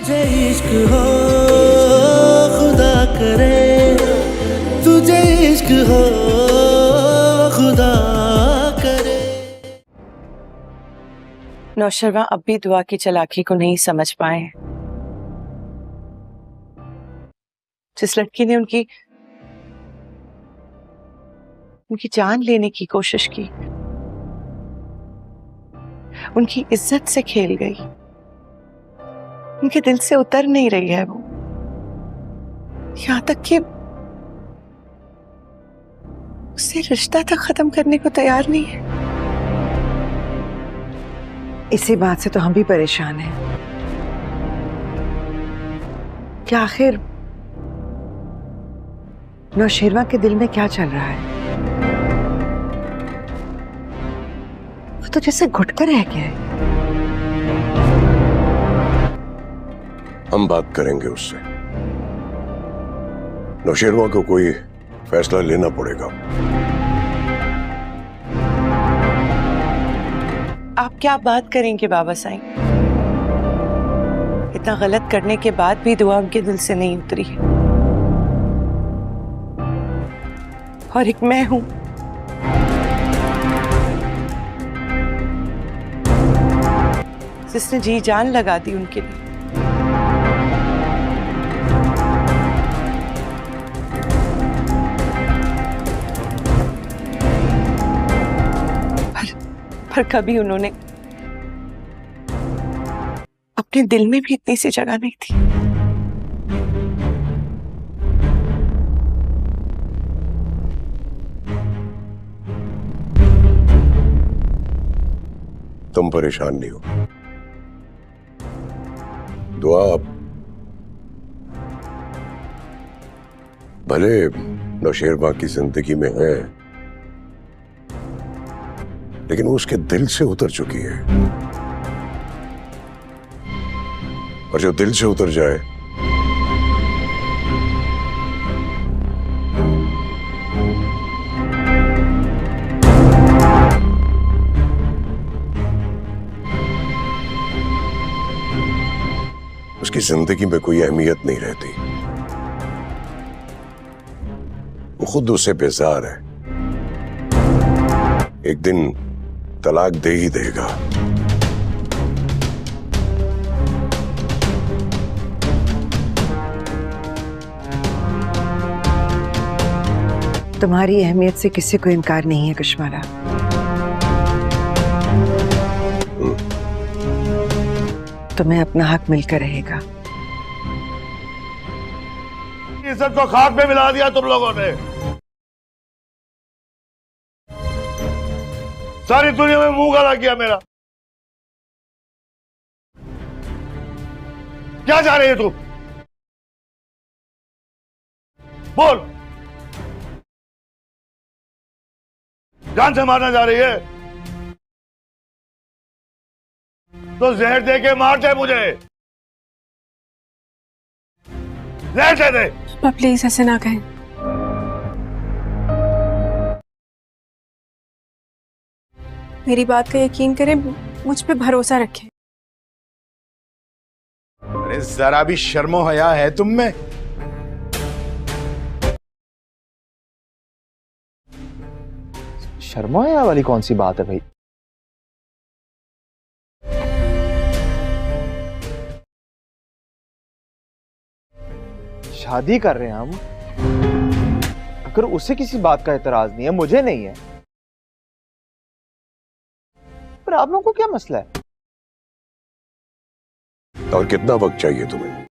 तुझे इश्क हो खुदा करे, तुझे इश्क हो खुदा करे। नौशरवा अब भी दुआ की चालाकी को नहीं समझ पाए। जिस लड़की ने उनकी जान लेने की कोशिश की, उनकी इज्जत से खेल गई, उनके दिल से उतर नहीं रही है वो, यहां तक कि उससे रिश्ता तक खत्म करने को तैयार नहीं है। इसी बात से तो हम भी परेशान हैं कि आखिर नौशेरवा के दिल में क्या चल रहा है। वो तो जैसे घुट कर रह गया है। हम बात करेंगे उससे। नौशेरवा को कोई फैसला लेना पड़ेगा। आप क्या बात करेंगे बाबा साईं? इतना गलत करने के बाद भी दुआ उनके दिल से नहीं उतरी है। और एक मैं हूं जिसने जी जान लगा दी उनके लिए। पर कभी उन्होंने अपने दिल में भी इतनी सी जगह नहीं थी। तुम परेशान नहीं हो। दुआ भले नौशेरवा की जिंदगी में है, लेकिन वो उसके दिल से उतर चुकी है। और जो दिल से उतर जाए उसकी जिंदगी में कोई अहमियत नहीं रहती। वो खुद उससे बेजार है। एक दिन तलाक दे ही देगा। तुम्हारी अहमियत से किसी को इनकार नहीं है कश्मारा। तुम्हें अपना हक मिलकर रहेगा। इज्जत को खाक में मिला दिया तुम लोगों ने। सारी दुनिया में मुंह काला किया मेरा। क्या चाह रही है तू? बोल। जान से मारना जा रही है तो जहर दे के मार दे मुझे। जहर दे दे। प्लीज ऐसे ना कहें। मेरी बात का यकीन करें, मुझ पे भरोसा रखें। अरे जरा भी शर्मो हया है तुम में? शर्मा हया वाली कौन सी बात है भाई? शादी कर रहे हैं हम, अगर उसे किसी बात का एतराज नहीं है, मुझे नहीं है, पर आप लोगों को क्या मसला है? और कितना वक्त चाहिए तुम्हें?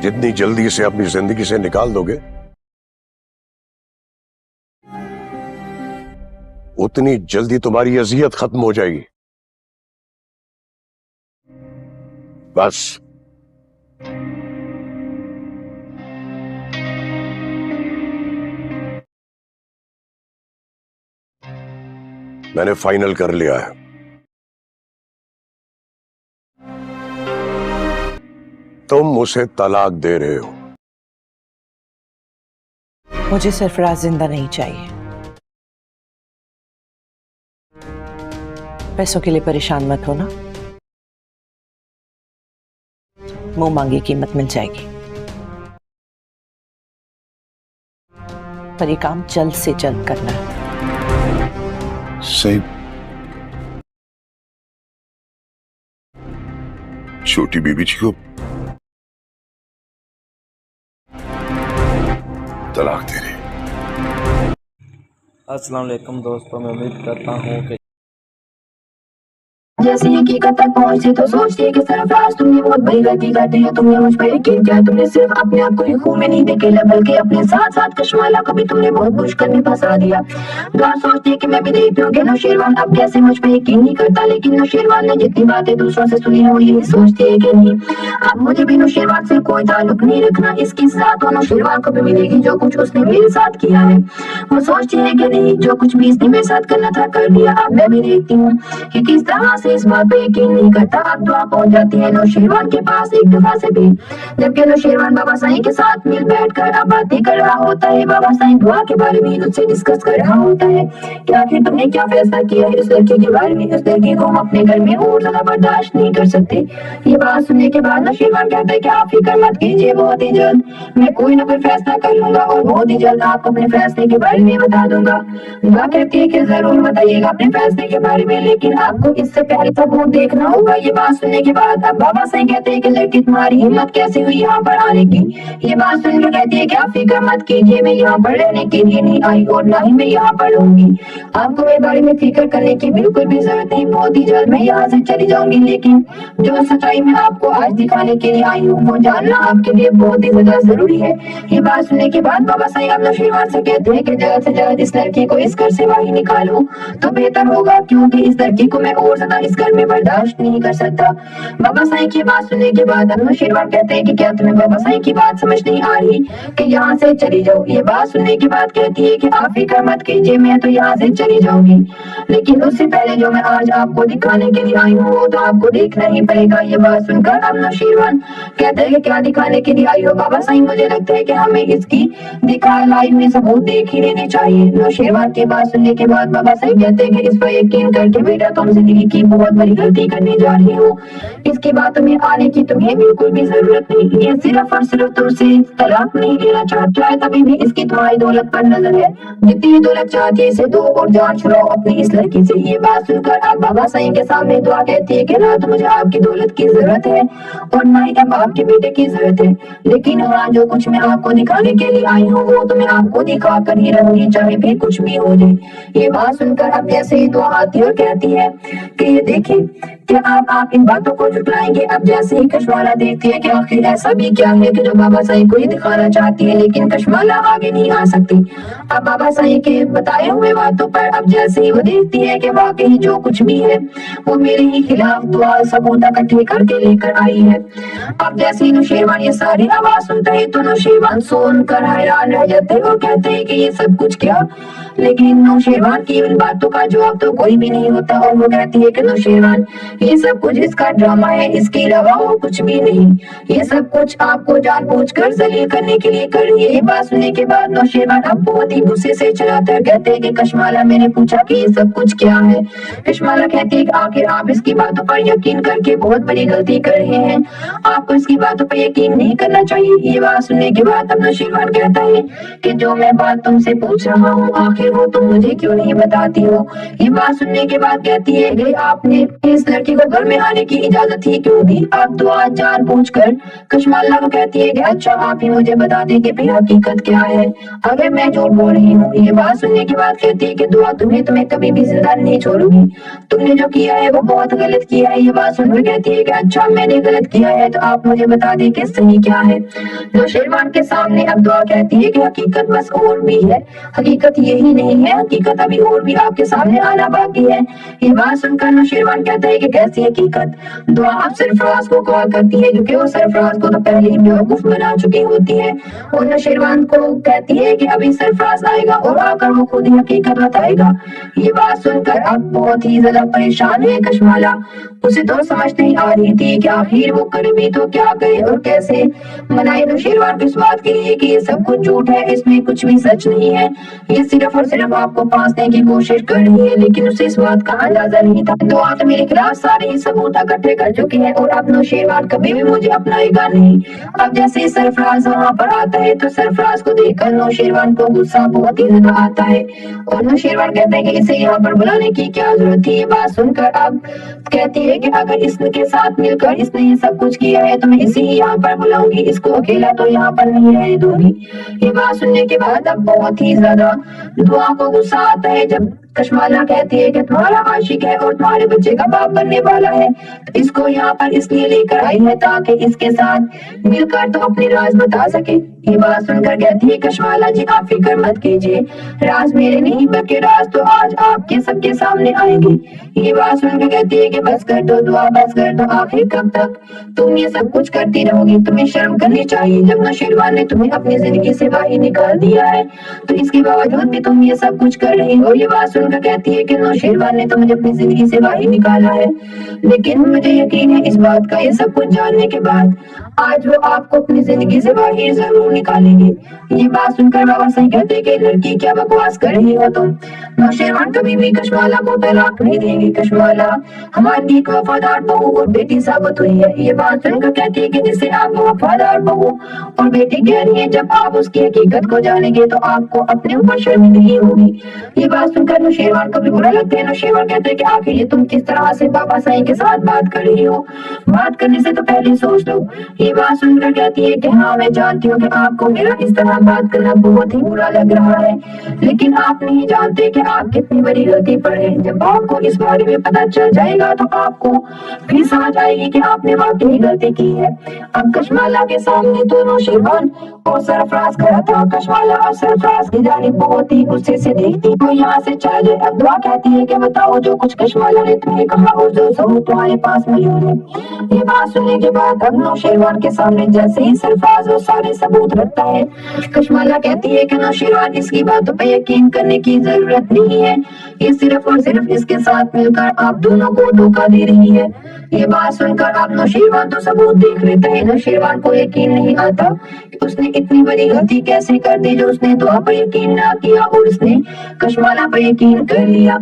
जितनी जल्दी से अपनी जिंदगी से निकाल दोगे, उतनी जल्दी तुम्हारी अजियत खत्म हो जाएगी। बस मैंने फाइनल कर लिया है। तुम उसे तलाक दे रहे हो। मुझे सरफराज जिंदा नहीं चाहिए। पैसों के लिए परेशान मत होना। मुंह मांगी कीमत मिल जाएगी, पर ये काम जल्द से जल्द करना है। सही। छोटी बीबी जी को तलाक दे रही। अस्सलाम वालेकुम दोस्तों, मैं उम्मीद करता हूँ कि जैसे हकीकत तक पहुंचे तो सोचती है कि सरफराज तुमने बहुत बड़ी गलती कर दी है। तुमने मुझ पर यकीन किया, तुमने सिर्फ अपने आप को ही खून में नहीं देखे बल्कि अपने साथ साथ कश्माला को भी तुमने बहुत मुश्किल में फंसा दिया। दुआ सोचती है कि मैं भी देखती हूँ कि नौशेरवान अब कैसे मुझ पर यकीन नहीं करता, लेकिन नौशेरवान ने जितनी बातें दूसरों से सुनी है वो यही सोचती है कि नहीं, अब मुझे भी नौशेरवान से कोई ताल्लुक नहीं रखना। इसकी सजा तो नौशेरवान को भी मिलेगी जो कुछ उसने मेरे साथ किया है। वो सोचती है कि नहीं, जो कुछ भी इसने मेरे साथ करना था कर दिया। अब मैं भी देखती हूँ कि किस तरह से इस बात पे यकीन नहीं करता। अब दुआ पहुंच जाती है नौशेरवान के पास एक दफा से भी, जबकि नौशेरवान बाबा साईं के साथ मिल बैठकर अब बातें कर रहा होता है। बाबा साईं दुआ के बारे में उससे डिस्कस कर रहा होता है कि आखिर तुमने क्या फैसला किया है इस लड़की के बारे में। इस लड़की को हम अपने घर में और ज्यादा बर्दाश्त नहीं कर सकते। ये बात सुनने के बाद नौशेरवान कहता है कि आप फिक्र मत कीजिए, बहुत ही जल्द मैं कोई ना कोई फैसला कर लूंगा और बहुत ही जल्द आपको अपने फैसले के बारे में बता दूंगा। दुआ कहती है कि जरूर बताइएगा अपने फैसले के बारे में, लेकिन आपको इससे पहले तो वो देखना होगा। ये बात सुनने के बाद अब बाबा साईं कहते हैं कि लड़की तुम्हारी हिम्मत कैसे हुई यहाँ पर आने की। ये बात सुनकर कहती है कि आप फिक्र मत कीजिए, मैं यहाँ पर रहने के लिए नहीं आई और ना ही मैं यहाँ पर रहूंगी। आपको मेरे बारे में फिक्र करने की बिल्कुल भी जरूरत नहीं, बहुत ही जल्द मैं यहाँ से चली जाऊंगी। लेकिन जो सच्चाई मैं आपको आज दिखाने के लिए आई हूँ वो जानना आपके लिए बहुत ही ज्यादा जरूरी है। ये बात सुनने के बाद बाबा साईं अब नौशेरवान से कहते हैं कि जल्द से जल्द इस लड़की को इस घर से बाहर निकालो तो बेहतर होगा, क्योंकि इस लड़की को मैं और ज्यादा इस घर में बर्दाश्त नहीं कर सकता। बाबा साईं की बात सुनने के बाद अब नौशेरवान कहते हैं कि क्या तुम्हें बाबा साईं की बात समझ नहीं आ रही कि यहाँ से चली जाओ। ये बात सुनने के बाद कहती है कि आप फिक्र मत कीजिए, मैं तो यहाँ से चली जाऊंगी, लेकिन उससे पहले जो मैं आज आपको दिखाने के लिए आई हूँ वो तो आपको देखना ही पड़ेगा। ये बात सुनकर अब नौशेरवान कहते हैं कि क्या दिखाने के लिए आई हो बाबा साईं, मुझे लगता है कि हमें इसकी लाई हुई सबूत देख ही लेने चाहिए। नौशेरवान की बात सुनने के बाद बाबा साईं कहते हैं कि इस पर यकीन करके बेटा तुम जिंदगी की बहुत बड़ी गलती करने जा रही हो। इसकी बातों में आने की तुम्हें बिल्कुल भी जरूरत नहीं। ये सिर्फ और सिर्फ तुमसे तलाक नहीं लेना चाहता है, तभी भी इसकी तुम्हारी दौलत पर नजर है। जितनी दौलत चाहती है इसे दो और जान छुड़ाओ अपनी इस लड़की से। ये बात सुनकर अब बाबा साईं के सामने दुआ कहती है कि ना तो मुझे आपकी दौलत की जरूरत है और ना ही अब आपके बेटे की जरूरत है, लेकिन हाँ जो कुछ मैं आपको दिखाने के लिए आई हूँ वो तो मैं आपको दिखा कर ही रहूंगी, चाहे फिर कुछ भी हो जाए। ये बात सुनकर अब जैसे ही दुआ आती और कहती है कि ये देखिए क्या आप इन बातों को झुटलाएंगे। अब जैसे ही कश्माला देखती है कि आखिर ऐसा भी क्या है कि जो बाबा साईं को ही दिखाना चाहती है, लेकिन कश्माला आगे नहीं आ सकती। अब बाबा साईं के बताए हुए बातों पर अब जैसे ही वो देखती है कि वाकई जो कुछ भी है वो मेरे ही खिलाफ दुआ सबूत इकट्ठे करके लेकर आई है। अब जैसे ही नौशेरवान ये सारी आवाज सुनता है तो नौशेरवान सुनकर हैरान रह जाते हैं और कहते हैं कि ये सब कुछ क्या, लेकिन नौशेरवान की इन बातों का जवाब तो कोई भी नहीं होता और वो कहती है कि नौशेरवान ये सब कुछ इसका ड्रामा है, इसके अलावा और कुछ भी नहीं। ये सब कुछ आपको जानबूझकर जलील करने के लिए कर रही है। ये बात सुनने के बाद नौशेरवान अब बहुत ही गुस्से से चिल्लाता है, कहते हैं कि कश्माला मैंने पूछा कि ये सब कुछ क्या है। कश्माला कहती है कि आखिर आप इसकी बातों पर यकीन करके बहुत बड़ी गलती कर रहे हैं, आपको इसकी बातों पर यकीन नहीं करना चाहिए। ये बात सुनने के बाद अब नौशेरवान कहता है कि जो मैं बात तुमसे पूछ रहा हूँ आखिर वो तुम मुझे क्यों नहीं बताती हो। ये बात सुनने के बाद कहती है कि आपने इस लड़की को घर में आने की इजाजत ही क्यों दी। अब दुआ जान पूछ कर कश्माला को कहती है कि अच्छा आप ही मुझे बता दें कि फिर हकीकत क्या है, अगर मैं झूठ बोल रही हूँ। ये बात सुनने के बाद कहती है कि दुआ तुम्हें कभी भी जिंदा नहीं छोड़ूंगी, तुमने जो किया है वो बहुत गलत किया है। ये बात सुनकर कहती है कि अच्छा मैंने गलत किया है तो आप मुझे बता दें कि सही क्या है। नौशेरवान के सामने अब दुआ कहती है कि हकीकत बस और भी है, हकीकत यही नहीं है, हकीकत अभी और भी आपके सामने आना बाकी है। ये बात सुनकर नौशेरवान कहता है कि कैसी हकीकत। दुआ अब सरफराज को कॉल करती है क्योंकि वो सरफराज को तो पहले ही बेवकूफ बना चुकी होती है और नौशेरवान को कहती है कि अभी सरफराज आएगा और आकर वो खुद ही हकीकत बताएगा। ये बात बात सुनकर अब बहुत ही ज्यादा परेशान है कशमाला। उसे तो समझ नहीं आ रही थी कि आखिर वो करे भी तो क्या करे और कैसे मनाए नौशेरवान को इस बात के लिए कि ये सब कुछ झूठ है, इसमें कुछ भी सच नहीं है, ये सिर्फ और सिर्फ आपको फांसने की कोशिश कर रही है। लेकिन उसे इस बात का अंदाजा नहीं था। तो आप मेरे खिलाफ सारे ही सबूत इकट्ठे कर चुके हैं और अब नौशेरवान कभी भी मुझे अपनाएगा नहीं। अब जैसे सरफराज वहाँ पर आता है तो सरफराज को देखकर नौशेरवान को गुस्सा बहुत ही ज्यादा आता है और नौशेरवान कहते हैं कि इसे यहाँ पर बुलाने की क्या जरूरत थी। ये बात सुनकर अब कहती है कि अगर इसके साथ मिलकर इसने ये सब कुछ किया है तो मैं इसे ही यहाँ पर बुलाऊंगी, इसको अकेला तो यहाँ पर नहीं रहने दूंगी। ये बात सुनने के बाद अब बहुत ही ज्यादा दुआ को गुस्सा आता है जब कशमाला कहती है कि तुम्हारा आशिक है और तुम्हारे बच्चे का बाप बनने वाला है, तो इसको यहाँ पर इसलिए लेकर आई है ताकि इसके साथ मिलकर तो अपने राज बता सके। ये बात सुनकर कहती है कशमाला जी आप फिक्र मत कीजिए, राज मेरे नहीं बल्कि राज तो आज आपके सबके सामने आएंगे। ये बात सुनकर कहती है कि बस कर दो दुआ, बस कर दो, आखिर कब तक तुम ये सब कुछ करती रहोगी, तुम्हें शर्म करनी चाहिए। जब नौशेरवान ने तुम्हें अपनी जिंदगी से बाहर निकाल दिया है तो इसके बावजूद भी तुम ये सब कुछ कर रही हो। ये बात सुनकर कहती है कि नौशेरवान ने तो मुझे अपनी जिंदगी से बाहर निकाला है, लेकिन मुझे यकीन है इस बात का ये सब कुछ जानने के बाद आज वो आपको अपनी जिंदगी से बाहर जरूर निकालेंगे। ये बात सुनकर बाबा सही कहते हैं कि लड़की क्या बकवास कर रही हो तुम, नौशेरवान कभी भी कशमाला को तलाक नहीं देंगे, कशमाला हमारी एक वफादार बहू और बेटी साबित हुई है। ये बात सुनकर कहती है कि जिसे आप वफादार बहू और बेटी कह रही है, जब आप उसकी हकीकत को जानेंगे तो आपको अपने ऊपर शर्मिंदगी होगी। ये बात सुनकर नौशेरवान को भी बुरा लगता है। नौशेरवान कहते हैं कि आखिर ये तुम किस तरह से बाबा साईं के साथ बात कर रही हो, बात करने से तो पहले सोच लो। ये बात सुनकर कहती है कि हाँ मैं जानती हूँ कि आपको मेरा इस तरह बात करना बहुत ही बुरा लग रहा है, लेकिन आप नहीं जानते कि आप कितनी बड़ी गलती पर हैं। जब आपको इस बारे में पता चल जाएगा तो आपको फिर समझ आएगी कि आपने वाकई गलती की है। अब कशमाला के सामने तो नौशेरवान और सरफराज खड़ा था। कशमाला और सरफराज की जानिब बहुत ही गुस्से से देखती तो यहाँ से चला जाए। अब दुआ कहती है कि बताओ जो कुछ कशमाला ने तुम्हें कहा और जो सबूत तुम्हारे पास मौजूद है। ये बात सुनने के बाद अब नौशेरवान के सामने जैसे ही सरफराज वो सारे सबूत रखता है, कशमाला कहती है कि नौशेरवान इसकी बातों पर यकीन करने की जरूरत नहीं है, ये सिर्फ और सिर्फ इसके साथ मिलकर आप दोनों को धोखा दे रही है। ये बात सुनकर आप नौशेरवान तो सबूत देख लेते हैं। नौशेरवान को यकीन नहीं आता कि उसने इतनी बड़ी गलती कैसे कर दी जो उसने दुआ पर यकीन ना किया और उसने कशमाला पर यकीन कर लिया।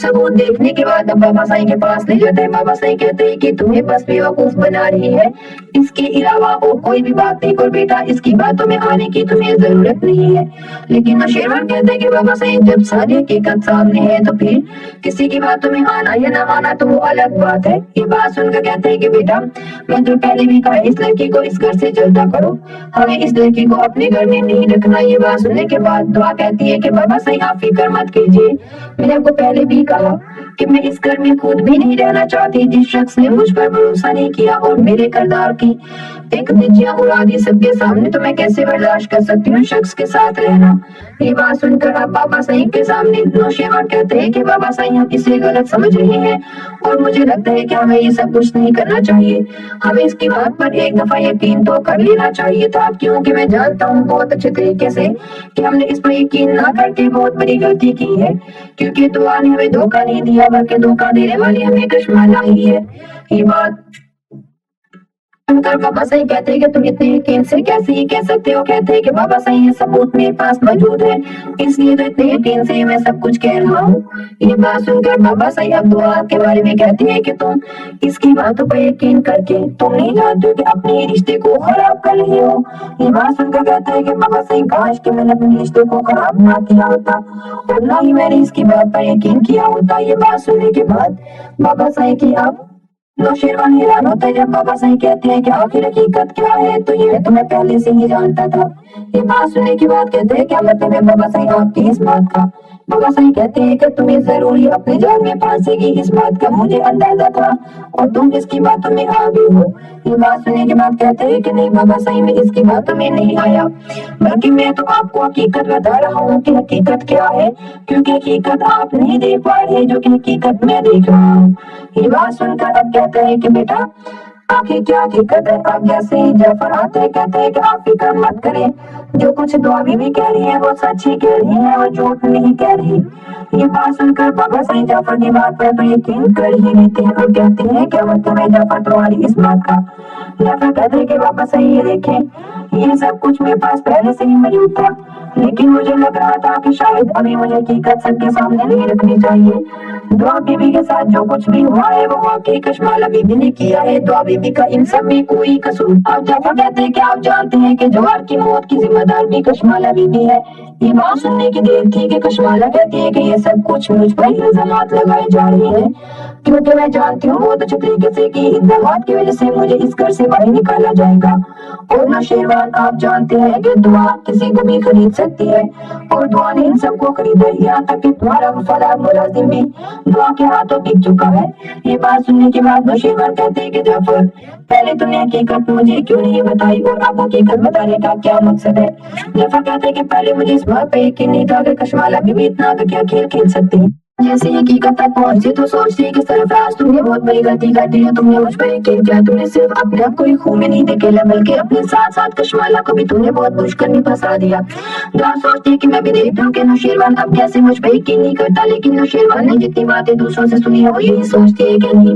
सबूत देखने के बाद अब बाबा साईं के पास ले जाते हैं। बाबा साईं कहते हैं कि तुम्हें बस बेवकूफ बना रही है, इसके अलावा और कोई भी बात नहीं, और बेटा इसकी बातों में आने की तुम्हें जरूरत नहीं है। लेकिन नौशेरवान कहते हैं कि बाबा साईं जब सारी हकीकत सामने है तो फिर किसी की बातों में आना या ना आना तो वो अलग बात है। ये बात सुनकर कहते हैं कि बेटा मैं तो पहले भी कहा इस लड़की को इस घर से जल्दा करो, हमें इस लड़की को अपने घर में नहीं रखना। ये बात सुनने के बाद दुआ कहती है कि बाबा साईं आप फिक्र मत कीजिए, मैंने आपको पहले भी कहा कि मैं इस घर में खुद भी नहीं रहना चाहती। जिस शख्स ने मुझ पर भरोसा नहीं किया और मेरे किरदार की एक धज्जियां उड़ा दी सबके सामने, तो मैं कैसे बर्दाश्त कर सकती हूँ शख्स के साथ रहना। ये बात सुनकर अब बाबा साईं के सामने नौशेरवान कहते हैं कि बाबा साईं हम इसे गलत समझ रहे हैं और मुझे लगता है कि हमें ये सब कुछ नहीं करना चाहिए, हमें इसकी बात पर एक दफा यकीन तो कर लेना चाहिए था, क्योंकि मैं जानता हूँ बहुत अच्छे तरीके से कि हमने इस पर यकीन ना करके बहुत बड़ी गलती की है, क्योंकि दुआ ने हमें धोखा नहीं दिया बल्कि धोखा देने वाली हमें कशमाला ही है। ये बात सुनकर बाबा साईं कहते हैं कि तुम इतने यकीन से कैसे ये कह सकते हो। कहते हैं कि बाबा साईं ये सबूत मेरे पास मौजूद है, इसलिए तो इतने यकीन से मैं सब कुछ कह रहा हूँ। ये बात सुनकर बाबा साईं अब दुआ के बारे में कहते हैं कि तुम इसकी बातों पर यकीन करके तुम नहीं जानते हो कि अपने रिश्ते को खराब कर रहे हो। ये बात सुनकर कहते हैं कि बाबा साईं काश कि मैंने अपने रिश्ते को खराब ना किया होता और ना ही मैंने इसकी बात पर यकीन किया होता। ये बात सुनने के बाद बाबा साईं की अब नौशेरवान हैरान होता है जब बाबा साईं कहते हैं कि आखिर हकीकत क्या है, तो ये तो मैं पहले से ही जानता था। ये बात सुनने के बाद कहते हैं क्या मतलब है बाबा साईं आपकी इस बात का। बाबा साईं कहते हैं कि तुम्हें जरूरी अपने जान में फांसेगी, इस बात का मुझे अंदाजा था और तुम इसकी बातों में आ गई हो। ये बात सुनने के बाद कहते हैं कि नहीं बाबा साईं मैं इसकी बातों में नहीं आया, बल्कि मैं तो आपको हकीकत बता रहा हूँ कि हकीकत क्या है, क्योंकि हकीकत आप नहीं देख पा रहे जो कि हकीकत मैं देख रहा हूँ। ये बात सुनकर अब कहते हैं कि बेटा आखिर क्या हकीकत है। अब जैसे ही जाफर आते हैं कहते हैं कि आप फिक्र मत करें, जो कुछ दुआ भी कह रही है वो सच ही कह रही है और झूठ नहीं कह रही। ये बात सुनकर बाबा साईं जाफर की बात पर तो यकीन कर ही लेते हैं और कहते हैं क्या मतलब है जाफर तुम्हारी इस बात का। जाफर कहते हैं कि बाबा साईं ये देखें, ये सब कुछ मेरे पास पहले से ही मौजूद था, लेकिन मुझे लग रहा था कि शायद अभी मुझे हकीकत सबके सामने नहीं रखनी चाहिए। दुआ बीबी के साथ जो कुछ भी हुआ है वो वाकई कशमाला बीबी ने किया है। दुआ बीबी का इन सब में कोई कसूर। आप जाफर कहते हैं कि आप जानते हैं कि जवाहर की मौत की जिम्मेदार भी कशमाला बीबी है। ये बात सुनने की देर थी कि कशमाला कहती है कि ये सब कुछ मुझ पर इल्जामात लगाए जा रहे हैं, क्योंकि मैं जानती हूँ बहुत अच्छे तरीके से कि इल्जामात की वजह से मुझे इस घर से बाहर निकाला जाएगा। और नौशेरवान आप जानते हैं कि दुआ किसी को भी खरीद सकती है और दुआ ने इन सबको खरीदा, यहाँ तक कि तुम्हारा वफादार मुलाजिम भी दुआ के हाथों बिक चुका है। ये बात सुनने के बाद नौशेरवान कहते हैं कि जाफर पहले तुमने हकीकत मुझे क्यों नहीं बताई और अब हकीकत बताने का क्या मकसद है। जाफर कहते हैं कि पहले मुझे इस बात पे यकीन नहीं था कि कशमाला भी इतना का क्या खेल खेल सकती है। जैसे हकीकत तक पहुंचे तो सोचती है कि सरफराज तुमने बहुत बड़ी गलती कर दी है, तुमने मुझ पर यकीन किया, तुमने सिर्फ अपने आप को ही खून में नहीं देखेला बल्कि अपने साथ साथ कशमाला को भी तुमने बहुत मुश्किल में फंसा दिया। दुआ सोचती है कि मैं भी देखती हूँ कि नौशेरवान अब कैसे मुझ पर यकीन नहीं करता, लेकिन नौशेरवान ने जितनी बातें दूसरों से सुनी है वो यही सोचती है कि नहीं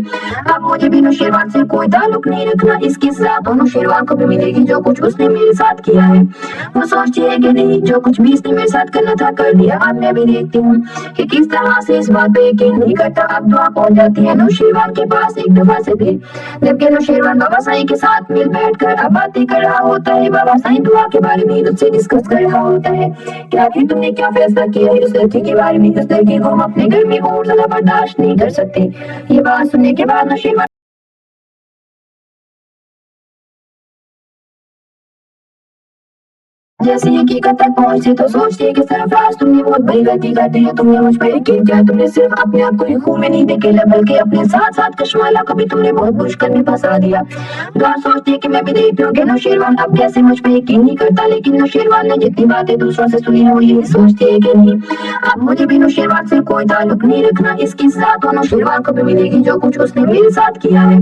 अब मुझे भी नौशेरवान से कोई ताल्लुक नहीं रखना, इसकी सजा तो नौशेरवान को भी मिलेगी जो कुछ उसने मेरे साथ किया है। वो सोचती है कि नहीं जो कुछ भी इसने मेरे साथ करना था कर दिया। अब मैं भी देखती हूँ कि किस तरह से इस बात पे यकीन नहीं करता। अब दुआ पहुंच जाती है नौशेरवान के पास एक दफा से भी, जबकि नौशेरवान बाबा साईं के साथ मिल बैठकर अब बातें कर रहा होता है। बाबा साईं दुआ के बारे में उससे डिस्कस कर रहा होता है कि आखिर तुमने क्या फैसला किया है उस लड़की के बारे में, उस लड़की को हम अपने घर में और ज्यादा बर्दाश्त नहीं कर सकते। ये बात सुनने के बाद नौशेरवान जैसे हकीकत तक पहुंचे तो सोचती है कि सरफराज तुमने बहुत बड़ी गलती कर दी है, तुमने मुझ पर यकीन किया, तुमने सिर्फ अपने आप को ही खून में नहीं देखेला बल्कि अपने साथ साथ कशमाला को भी तुमने बहुत मुश्किल में फंसा दिया। दुआ सोचती है कि मैं भी देखती हूँ कि नौशेरवान अब कैसे मुझ पर यकीन नहीं करता, लेकिन नौशेरवान ने जितनी बातें दूसरों से सुनी है वो यही सोचती है कि नहीं अब मुझे भी नौशेरवान से कोई ताल्लुक नहीं रखना, इसकी सजा तो नौशेरवान को भी मिलेगी जो कुछ उसने मेरे साथ किया है।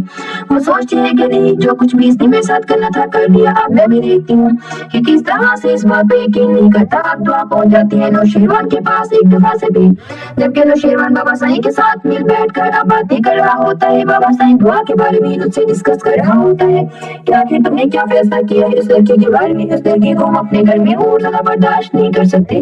वो सोचती है कि नहीं जो कुछ भी इसने मेरे साथ करना था कर दिया। अब मैं भी देखती हूँ कि किस तरह से इस बात पे यकीन नहीं करता। अब दुआ पहुंच जाती है नौशेरवान के पास एक दफा से भी, जबकि नौशेरवान बाबा साईं के साथ मिल बैठकर अब बातें कर रहा होता है। बाबा साईं दुआ के बारे में उससे डिस्कस कर रहा होता है कि आखिर तुमने क्या फैसला किया है उस लड़की के बारे में, उस लड़की को हम अपने घर में और ज्यादा बर्दाश्त नहीं कर सकते।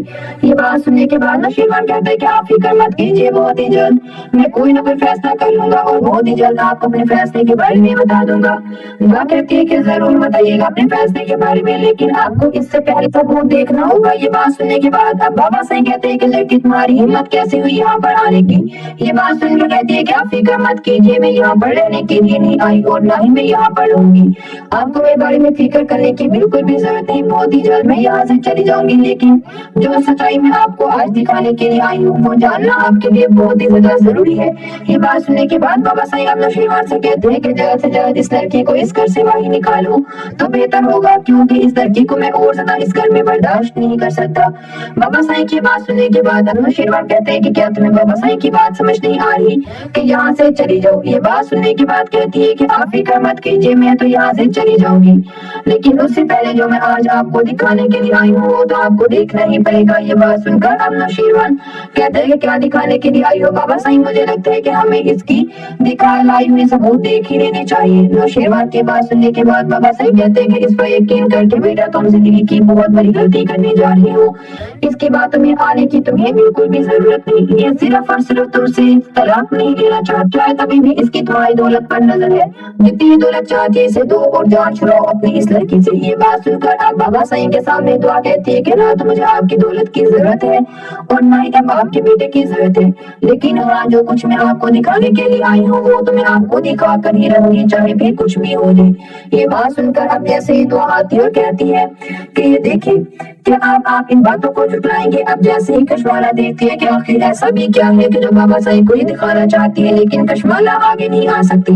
ये बात सुनने के बाद नौशेरवान कहता है कि आप फिक्र मत कीजिए, बहुत ही जल्द मैं कोई ना कोई फैसला कर लूंगा और बहुत ही जल्द आपको अपने फैसले के बारे में बता दूंगा। दुआ कहती है कि जरूर बताइएगा अपने फैसले के बारे में, लेकिन आपको इससे पहले सबूत देखना होगा। ये बात सुनने के बाद अब बाबा साईं कहते हैं कि लड़की तुम्हारी हिम्मत कैसे हुई यहाँ पर आने की। ये बात सुनकर कहती है कि आप फिक्र मत कीजिए, मैं यहाँ पर रहने के लिए नहीं आई और ना ही मैं यहाँ पर रहूंगी, आपको मेरे बारे में फिक्र करने की बिल्कुल भी जरूरत नहीं, बहुत ही जल्द मैं यहाँ से चली जाऊंगी। लेकिन जो सच्चाई मैं आपको आज दिखाने के लिए आई हूँ वो जानना आपके लिए बहुत ही ज्यादा जरूरी है। ये बात सुनने के बाद बाबा साईं अब नौशेरवान से कहते हैं कि जल्द से जल्द इस लड़की को इस घर से बाहर निकालो तो बेहतर होगा, क्योंकि इस लड़की को मैं और ज्यादा इस घर में बर्दाश्त नहीं कर सकता। बाबा साईं की बात सुनने के बाद अब नौशेरवान कहते हैं कि क्या तुम्हें बाबा साईं की बात समझ नहीं आ रही कि यहाँ से चली जाओ। ये बात सुनने के बाद कहती है कि आप फिक्र मत कीजिए, मैं तो यहाँ से चली जाऊंगी, लेकिन उससे पहले जो मैं आज आपको दिखाने के लिए आई हूँ वो तो आपको देखना ही पड़ेगा। ये बात सुनकर अब नौशेरवान कहते हैं कि क्या दिखाने के लिए आई हो बाबा साईं, मुझे लगता है कि हमें इसकी दिखा लाई हुई सबूत देख ही लेने चाहिए। नौशेरवान की बात सुनने के बाद बाबा साईं कहते हैं कि इस पर यकीन करके बेटा तुम जिंदगी की बहुत बड़ी गलती करने जा रही हो, इसकी बातों में आने की तुम्हें बिल्कुल भी जरूरत नहीं, ये सिर्फ और सिर्फ तुमसे तलाक नहीं लेना चाहता है, तभी भी इसकी तुम्हारी दौलत पर नजर है, जितनी दौलत चाहती है इसे दो और जान छुड़ाओ अपनी इस लड़की से। ये बात सुनकर अब बाबा साईं के सामने दुआ कहती है कि ना तो मुझे आपकी दौलत की जरूरत है और ना ही अब आपके बेटे की जरूरत है, लेकिन हाँ जो कुछ मैं आपको दिखाने के लिए आई हूँ वो तो मैं आपको दिखा कर ही रहूंगी, चाहे भी कुछ भी हो जाए। ये बात सुनकर अब जैसे ही दुआ आती है और कहती है कि ये देखिए क्या आप इन बातों को झुटलाएंगे। अब जैसे ही कशमाला देखती है कि आखिर ऐसा भी क्या है कि जो बाबा साईं को ही दिखाना चाहती है, लेकिन कशमाला आगे नहीं आ सकती।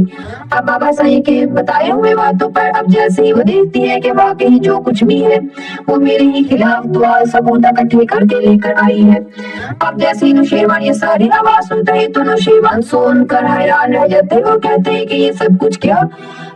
अब बाबा साईं के बताए हुए बातों पर अब जैसे ही वो देखती है कि वाकई जो कुछ भी है वो मेरे ही खिलाफ दुआ सबूत इकट्ठे करके लेकर आई है। अब जैसे ही नौशेरवान ये सारी आवाज सुनता है तो नौशेरवान सुनकर हैरान रह जाते हैं और कहते हैं कि ये सब कुछ क्या,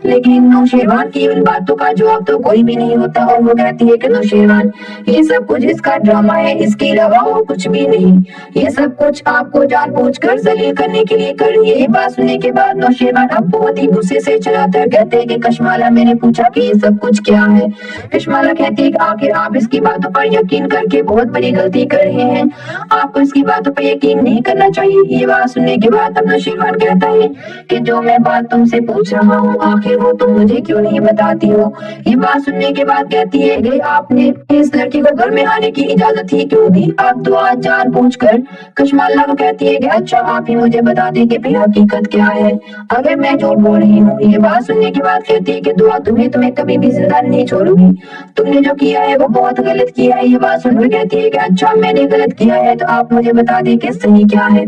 लेकिन नौशेरवान की इन बातों का जवाब तो कोई भी नहीं होता और वो कहती है कि नौशेरवान, ये सब कुछ इसका ड्रामा है, इसके अलावा वो कुछ भी नहीं। ये सब कुछ आपको जानबूझकर जलील करने के लिए कर रही है। ये बात सुनने के बाद नौशेरवान अब बहुत ही गुस्से से चिल्लाकर कहते हैं कि कशमाला, मैंने पूछा कि ये सब कुछ क्या है। कशमाला कहती है कि आखिर आप इसकी बातों पर यकीन करके बहुत बड़ी गलती कर रहे हैं, आपको इसकी बातों पर यकीन नहीं करना चाहिए। ये बात सुनने के बाद अब नौशेरवान कहता है कि जो मैं बात तुमसे पूछ रहा हूँ आखिर वो तुम मुझे क्यों नहीं बताती हो। ये बात सुनने के बाद कहती है कि आपने इस लड़की को घर में आने की इजाजत ही क्यों दी। अब दुआ जानबूझकर कशमाला को कहती है कि अच्छा आप ही मुझे बता दें कि फिर हकीकत क्या है, अगर मैं झूठ बोल रही हूँ। ये बात सुनने के बाद कहती है कि दुआ तुम्हें कभी भी जिंदा नहीं छोड़ूंगी, तुमने जो किया है वो बहुत गलत किया है। ये बात सुनकर कहती है कि अच्छा मैंने गलत किया है तो आप मुझे बता दें कि सही क्या है।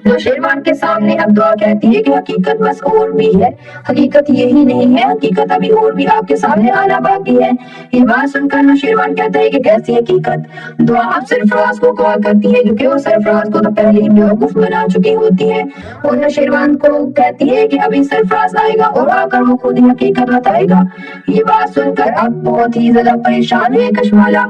नौशेरवान के सामने अब दुआ कहती है कि हकीकत बस और भी है, हकीकत यही नहीं है, हकीकत अभी और भी आपके सामने आना बाकी है। ये बात सुनकर नौशेरवान कहता है कि कैसी हकीकत। दुआ अब सरफराज को कॉल करती है क्योंकि वो सरफराज को तो पहले ही बेवकूफ बना चुकी होती है, और नौशेरवान को कहती है कि अभी सरफराज आएगा और आकर वो खुद ही हकीकत बताएगा। ये बात सुनकर अब बहुत ही ज्यादा परेशान है कशमाला,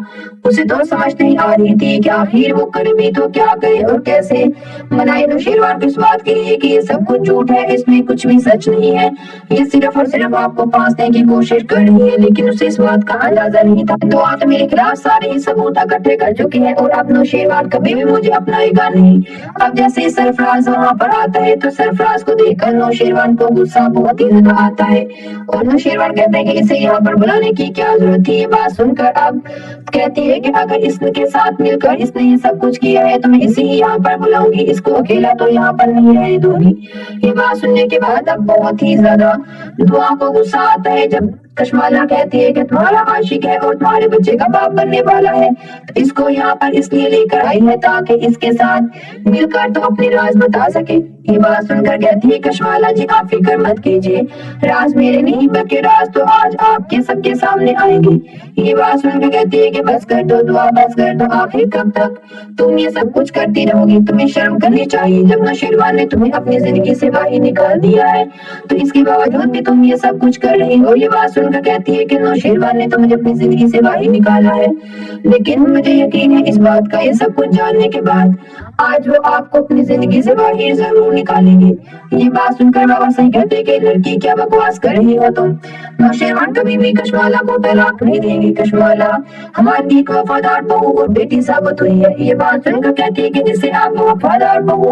उसे तो समझ नहीं आ रही थी कि आखिर वो करे भी तो क्या करे और कैसे मनाए नौशेरवान को इस बात के लिए कि ये सब कुछ झूठ है, इसमें कुछ भी सच नहीं है, ये सिर्फ और सिर्फ आपको फांसने की कोशिश कर रही है। लेकिन उसे इस बात का अंदाजा नहीं था। तो आप मेरे खिलाफ सारे ही सबूत इकट्ठे कर चुके हैं और अब नौशेरवान कभी भी मुझे अपनाएगा नहीं। अब जैसे सरफराज वहाँ पर आता है तो सरफराज को देखकर नौशेरवान को गुस्सा बहुत ही ज्यादा आता है और नौशेरवान कहते हैं कि इसे यहाँ पर बुलाने की क्या जरूरत थी। ये बात सुनकर अब कहती है कि अगर इसके साथ मिलकर इसने ये सब कुछ किया है तो मैं इसे ही यहाँ पर बुलाऊंगी, इसको अकेला तो यहाँ पर नहीं रहने दूंगी। ये बात सुनने के बाद अब बहुत ही ज्यादा दुआ को गुस्सा आता है जब कशमाला कहती है कि तुम्हारा आशिक है और तुम्हारे बच्चे का बाप बनने वाला है, तो इसको यहाँ पर इसलिए लेकर आई है ताकि इसके साथ मिलकर तो अपने राज बता सके। ये बात सुनकर कहती है कशमाला जी आप फिक्र मत कीजिए, राज मेरे नहीं बल्कि राज तो आज आपके सबके सामने आएंगे। ये बात सुनकर कहती है कि बस कर दो दुआ, बस कर दो, आखिर कब तक तुम ये सब कुछ करती रहोगी, तुम्हें शर्म करनी चाहिए। जब नौशेरवान ने तुम्हें अपनी जिंदगी से बाहर निकाल दिया है तो इसके बावजूद भी तुम ये सब कुछ कर रही हो। ये बात सुनकर कहती है कि नौशेरवान ने तो मुझे अपनी जिंदगी से बाहर निकाला है, लेकिन मुझे यकीन है इस बात का, ये सब कुछ जानने के बाद आज वो आपको अपनी जिंदगी से बाहर जरूर निकालेंगे। ये बात सुनकर बाबा सही कहते कि लड़की क्या बकवास कर रही हो तुम, नौशेरवान कभी भी कशमाला को तलाक नहीं देंगे, कशमाला हमारी एक वफादार बहू और बेटी साबित हुई है। ये बात सुनकर कहती है कि जिसे आप वफादार बहू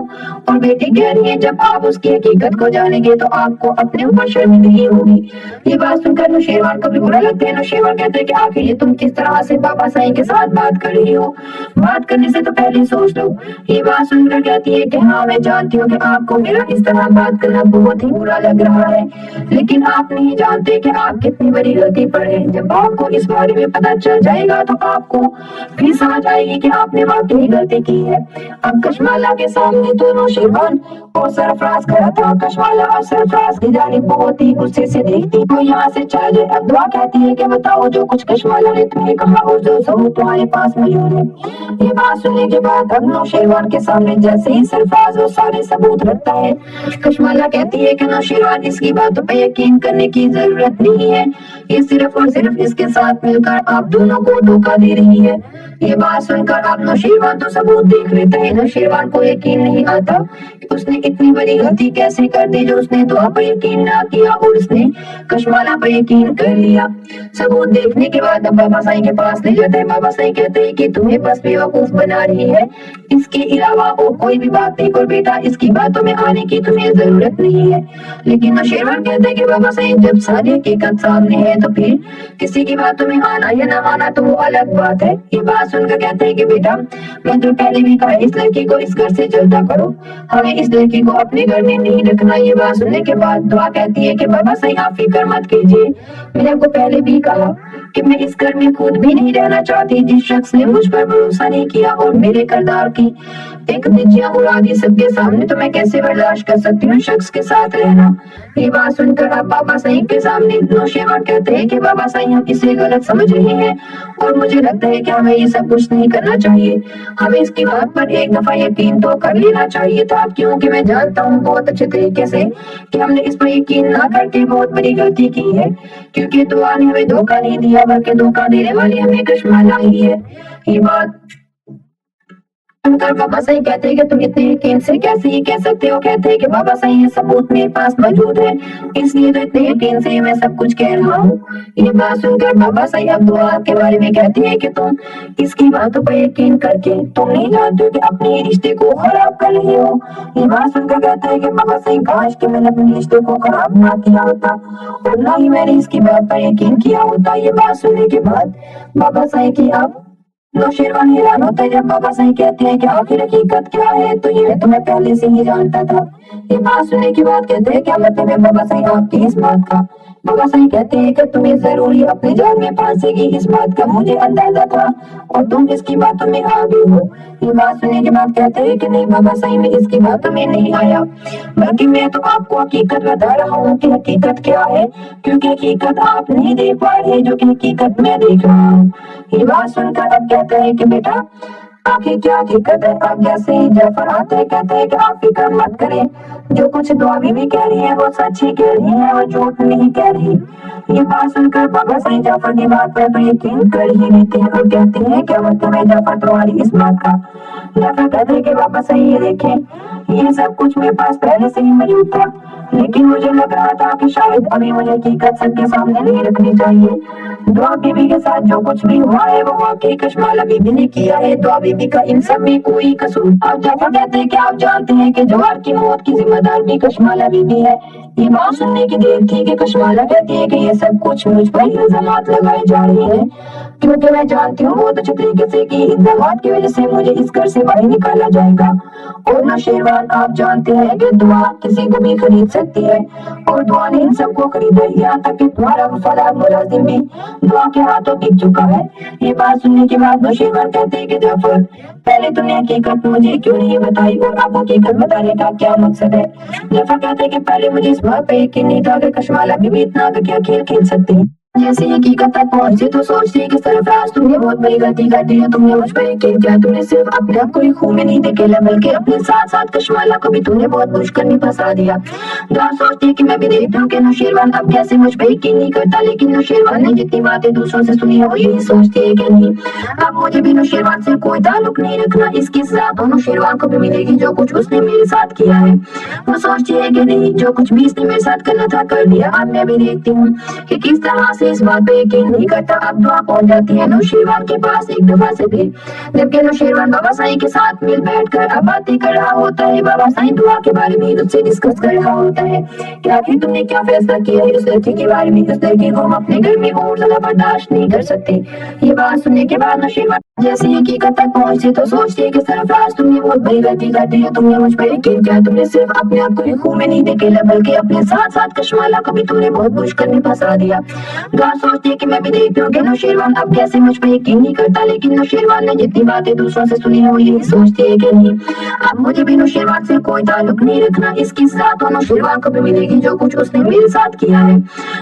और बेटी कह रही है, जब आप उसकी हकीकत को जानेंगे तो आपको अपने ऊपर शर्मिंदगी होगी। ये बात सुनकर नौशेरवान को भी बुरा लगता है। नौशेरवान कहते हैं कि आखिर ये तुम किस तरह से बाबा साई के साथ बात कर रही हो, बात करने से तो पहले सोच लो। ये बात सुनकर कहती है कि हाँ मैं जानती हूँ कि आपको मेरा इस तरह बात करना बहुत ही बुरा लग रहा है, लेकिन आप नहीं जानते कि आप कितनी बड़ी गलती पर हैं। जब आपको इस बारे में पता चल जाएगा तो आपको फिर समझ आएगी कि आपने वाकई गलती की है। अब कशमाला के सामने तो नौशेरवान और सरफराज खड़ा था। कशमाला और सरफराज की जानिब बहुत ही गुस्से से देखती तो यहाँ से चला जाए। अब दुआ कहती है कि बताओ जो कुछ कशमाला ने तुम्हें कहा और जो सबूत तुम्हारे पास मौजूद है। ये बात सुनने के बाद अब नौशेरवान के सामने जैसे ही सरफराज वो सारे सबूत रखता है, कशमाला कहती है कि नौशेरवान इसकी बातों पर यकीन करने की जरूरत नहीं है, ये सिर्फ और सिर्फ इसके साथ मिलकर आप दोनों को धोखा दे रही है। ये बात सुनकर अब नौशेरवान तो सबूत देख लेता है। नौशेरवान को यकीन नहीं आता कि उसने इतनी बड़ी गलती कैसे कर दी जो उसने दुआ पर यकीन ना किया और उसने कशमाला पर यकीन कर लिया। सबूत देखने के बाद अब बाबा साईं के पास ले जाते हैं। बाबा साईं कहते हैं कि तुम्हें बस बेवकूफ बना रही है, इसके अलावा और कोई भी बात नहीं, और बेटा इसकी बातों में आने की तुम्हें जरूरत नहीं है। लेकिन नौशेरवान कहते हैं कि बाबा साईं जब सारी हकीकत सामने है तो फिर किसी की बातों में आना या ना आना तो वो अलग बात है। ये बात सुनकर कहते हैं कि बेटा मैं तो पहले भी कहा इस लड़की को इस घर से जल्दा करो, हमें इस लड़की को अपने घर में नहीं रखना। ये बात सुनने के बाद दुआ कहती है कि बाबा साईं आप फिक्र मत कीजिए, मैंने आपको पहले भी कहा कि मैं इस घर में खुद भी नहीं रहना चाहती। जिस शख्स ने मुझ पर भरोसा नहीं किया और मेरे किरदार की एक धज्जियां उड़ा दी सबके सामने, तो मैं कैसे बर्दाश्त कर सकती हूँ शख्स के साथ रहना। ये बात सुनकर अब बाबा साईं के सामने नौशेरवान कहते हैं कि बाबा साईं हम इसे गलत समझ रहे हैं और मुझे लगता है कि हमें ये सब कुछ नहीं करना चाहिए, हमें इसकी बात पर एक दफा यकीन तो कर लेना चाहिए था, क्योंकि मैं जानता हूँ बहुत अच्छे तरीके से कि हमने इस पर यकीन ना करके बहुत बड़ी गलती की है, क्योंकि दुआ ने हमें धोखा नहीं दिया दुनिया भर के धोखा देने वाली हमें कश्माला ही है। ये बात सुनकर बाबा सही कहते हैं कि तुम इतने यकीन से कैसे ये कह सकते हो। कहते हैं कि बाबा सही ये सबूत मेरे पास मौजूद है, इसलिए तो इतने यकीन से मैं सब कुछ कह रहा हूँ। ये बात सुनकर बाबा सही अब दुआ के बारे में कहते हैं कि तुम इसकी बातों पर यकीन करके तुम नहीं जानते कि अपने रिश्ते को खराब कर रहे हो। ये बात सुनकर कहते हैं कि बाबा सही काश कि मैंने अपने रिश्ते को खराब ना किया होता और ना ही मैंने इसकी बात पर यकीन किया होता। ये बात सुनने के बाद बाबा सही की अब नौशेरवान हैरान होता है जब बाबा सही कहते हैं कि आखिर हकीकत क्या है, तो ये तो मैं पहले से ही जानता था। ये बात सुनने के बाद कहते हैं क्या मतलब है बाबा सही आपकी इस बात का। बाबा सही कहते हैं कि तुम्हें जरूरी अपने जान में फांसेगी, इस बात का मुझे अंदाजा था और तुम इसकी बातों में आ गई हो। ये बात सुनने के बाद कहते हैं कि नहीं बाबा सही में इसकी बातों में नहीं आया, बल्कि मैं तो आपको हकीकत बता रहा हूँ कि हकीकत क्या है, क्योंकि हकीकत आप नहीं देख पा रहे जो कि हकीकत मैं देख रहा हूँ। ये बात सुनकर अब कहते हैं कि बेटा आखिर क्या हकीकत है। अब जैसे ही जाफर आते हैं कहते हैं कि आप फिक्र मत करें, जो कुछ दुआ भी कह रही है वो सच ही कह रही है, वो झूठ नहीं कह रही। ये बात सुनकर बाबा सही जाफर की बात पर तो यकीन कर ही लेते हैं और कहते हैं क्या मतलब है जाफर तुम्हारी इस बात का। जाफर कहते हैं कि बाबा सही ये देखें ये सब कुछ मेरे पास पहले से ही मौजूद था, लेकिन मुझे लग रहा था कि शायद अभी मुझे हकीकत सबके सामने नहीं रखनी चाहिए। दुआ बीबी के साथ जो कुछ भी हुआ है वो वाकई कश्माला बीबी ने किया है। दुआ बीबी का इन सब में कोई कसूर। आप जाफर कहते हैं कि आप जानते हैं कि जवाहर की मौत की जिम्मेदार भी कश्माला बीबी है। ये बात सुनने की देर थी कि कश्माला कहती है कि ये सब कुछ मुझ पर इल्जामात लगाए जा रहे हैं, क्योंकि मैं जानती हूँ बहुत अच्छे तरीके से कि इल्जामात की वजह से मुझे इस घर से बाहर निकाला जाएगा। और नौशेरवान आप जानते हैं कि दुआ किसी को भी खरीद सकती है और दुआ ने इन सबको खरीदा, यहाँ तक कि तुम्हारा वफादार मुलाजिम भी दुआ के हाथों बिक चुका है। ये बात सुनने के बाद नौशेरवान कहते हैं कि जाफर पहले तुमने हकीकत मुझे क्यों नहीं बताई और अब हकीकत बताने का क्या मकसद है। जाफर कहते हैं कि पहले मुझे इस बात पे यकीन नहीं था कि कश्माला भी इतना क्या खेल खेल सकती है। जैसे हकीकत तक पहुंचे तो सोचती कि सरफराज तुमने बहुत बड़ी गलती कर दी है, तुमने मुझ पर यकीन किया। तुमने सिर्फ अपने आप को ही खून में नहीं धकेला बल्कि अपने साथ साथ कश्माला को भी तुमने बहुत मुश्किल में फंसा दिया। दुआ सोचती है कि मैं भी देखती हूँ कि नौशेरवान अब कैसे मुझ पर यकीन नहीं करता, लेकिन नौशेरवान ने जितनी बातें दूसरों से सुनी है वो यही सोचती है कि नहीं अब मुझे भी नौशेरवान से कोई ताल्लुक नहीं रखना, इसकी सजा तो नौशेरवान को भी मिलेगी जो कुछ उसने मेरे साथ किया है। वो सोचती है कि नहीं जो कुछ भी इसने मेरे साथ करना था कर दिया। अब मैं भी देखती हूँ कि किस तरह से इस बात पे यकीन नहीं करता। अब दुआ पहुंच जाती है नौशेरवान के पास एक दफा से भी, जबकि नौशेरवान बाबा साईं के साथ मिल बैठकर अब बातें कर रहा होता है। बाबा साईं दुआ के बारे में उससे डिस्कस कर रहा होता है कि आखिर तुमने क्या फैसला किया है उस लड़की के बारे में। उस लड़की को हम अपने घर में और ज्यादा बर्दाश्त नहीं कर सकते। ये बात सुनने के बाद नौशेरवान जैसे हकीकत तक पहुंचे तो सोचती है कि सरफराज तुमने बहुत बड़ी गलती कर दी है, तुमने मुझ पर यकीन किया। तुमने सिर्फ अपने आप को ही खून में नहीं धकेला बल्कि अपने साथ साथ कश्माला को भी तुमने बहुत मुश्किल में फंसा दिया। दुआ सोचती है कि मैं भी देखती हूँ कि नौशेरवान अब कैसे मुझ पर यकीन नहीं करता, लेकिन नौशेरवान ने जितनी बातें दूसरों से सुनी है वो यही सोचती है कि नहीं अब मुझे भी नौशेरवान से कोई ताल्लुक नहीं रखना, इसकी सजा तो नौशेरवान को भी मिलेगी जो कुछ उसने मेरे साथ किया है।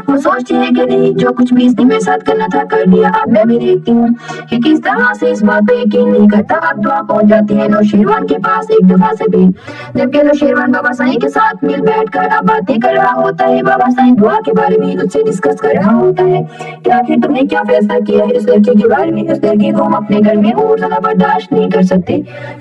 वो सोचती है कि नहीं जो कुछ भी इसने मेरे साथ करना था कर दिया। अब मैं भी देखती हूँ कि किस तरह से इस बात पे यकीन नहीं करता। अब दुआ पहुंच जाती है नौशेरवान के पास एक दफा से भी, जबकि नौशेरवान बाबा साईं के साथ मिल बैठकर अब बातें कर रहा होता है। बाबा साईं दुआ के बारे में उससे डिस्कस कर रहा होता है कि आखिर तुमने क्या फैसला किया है उस लड़की के बारे में। उस लड़की को हम अपने घर में और ज्यादा बर्दाश्त नहीं कर सकते।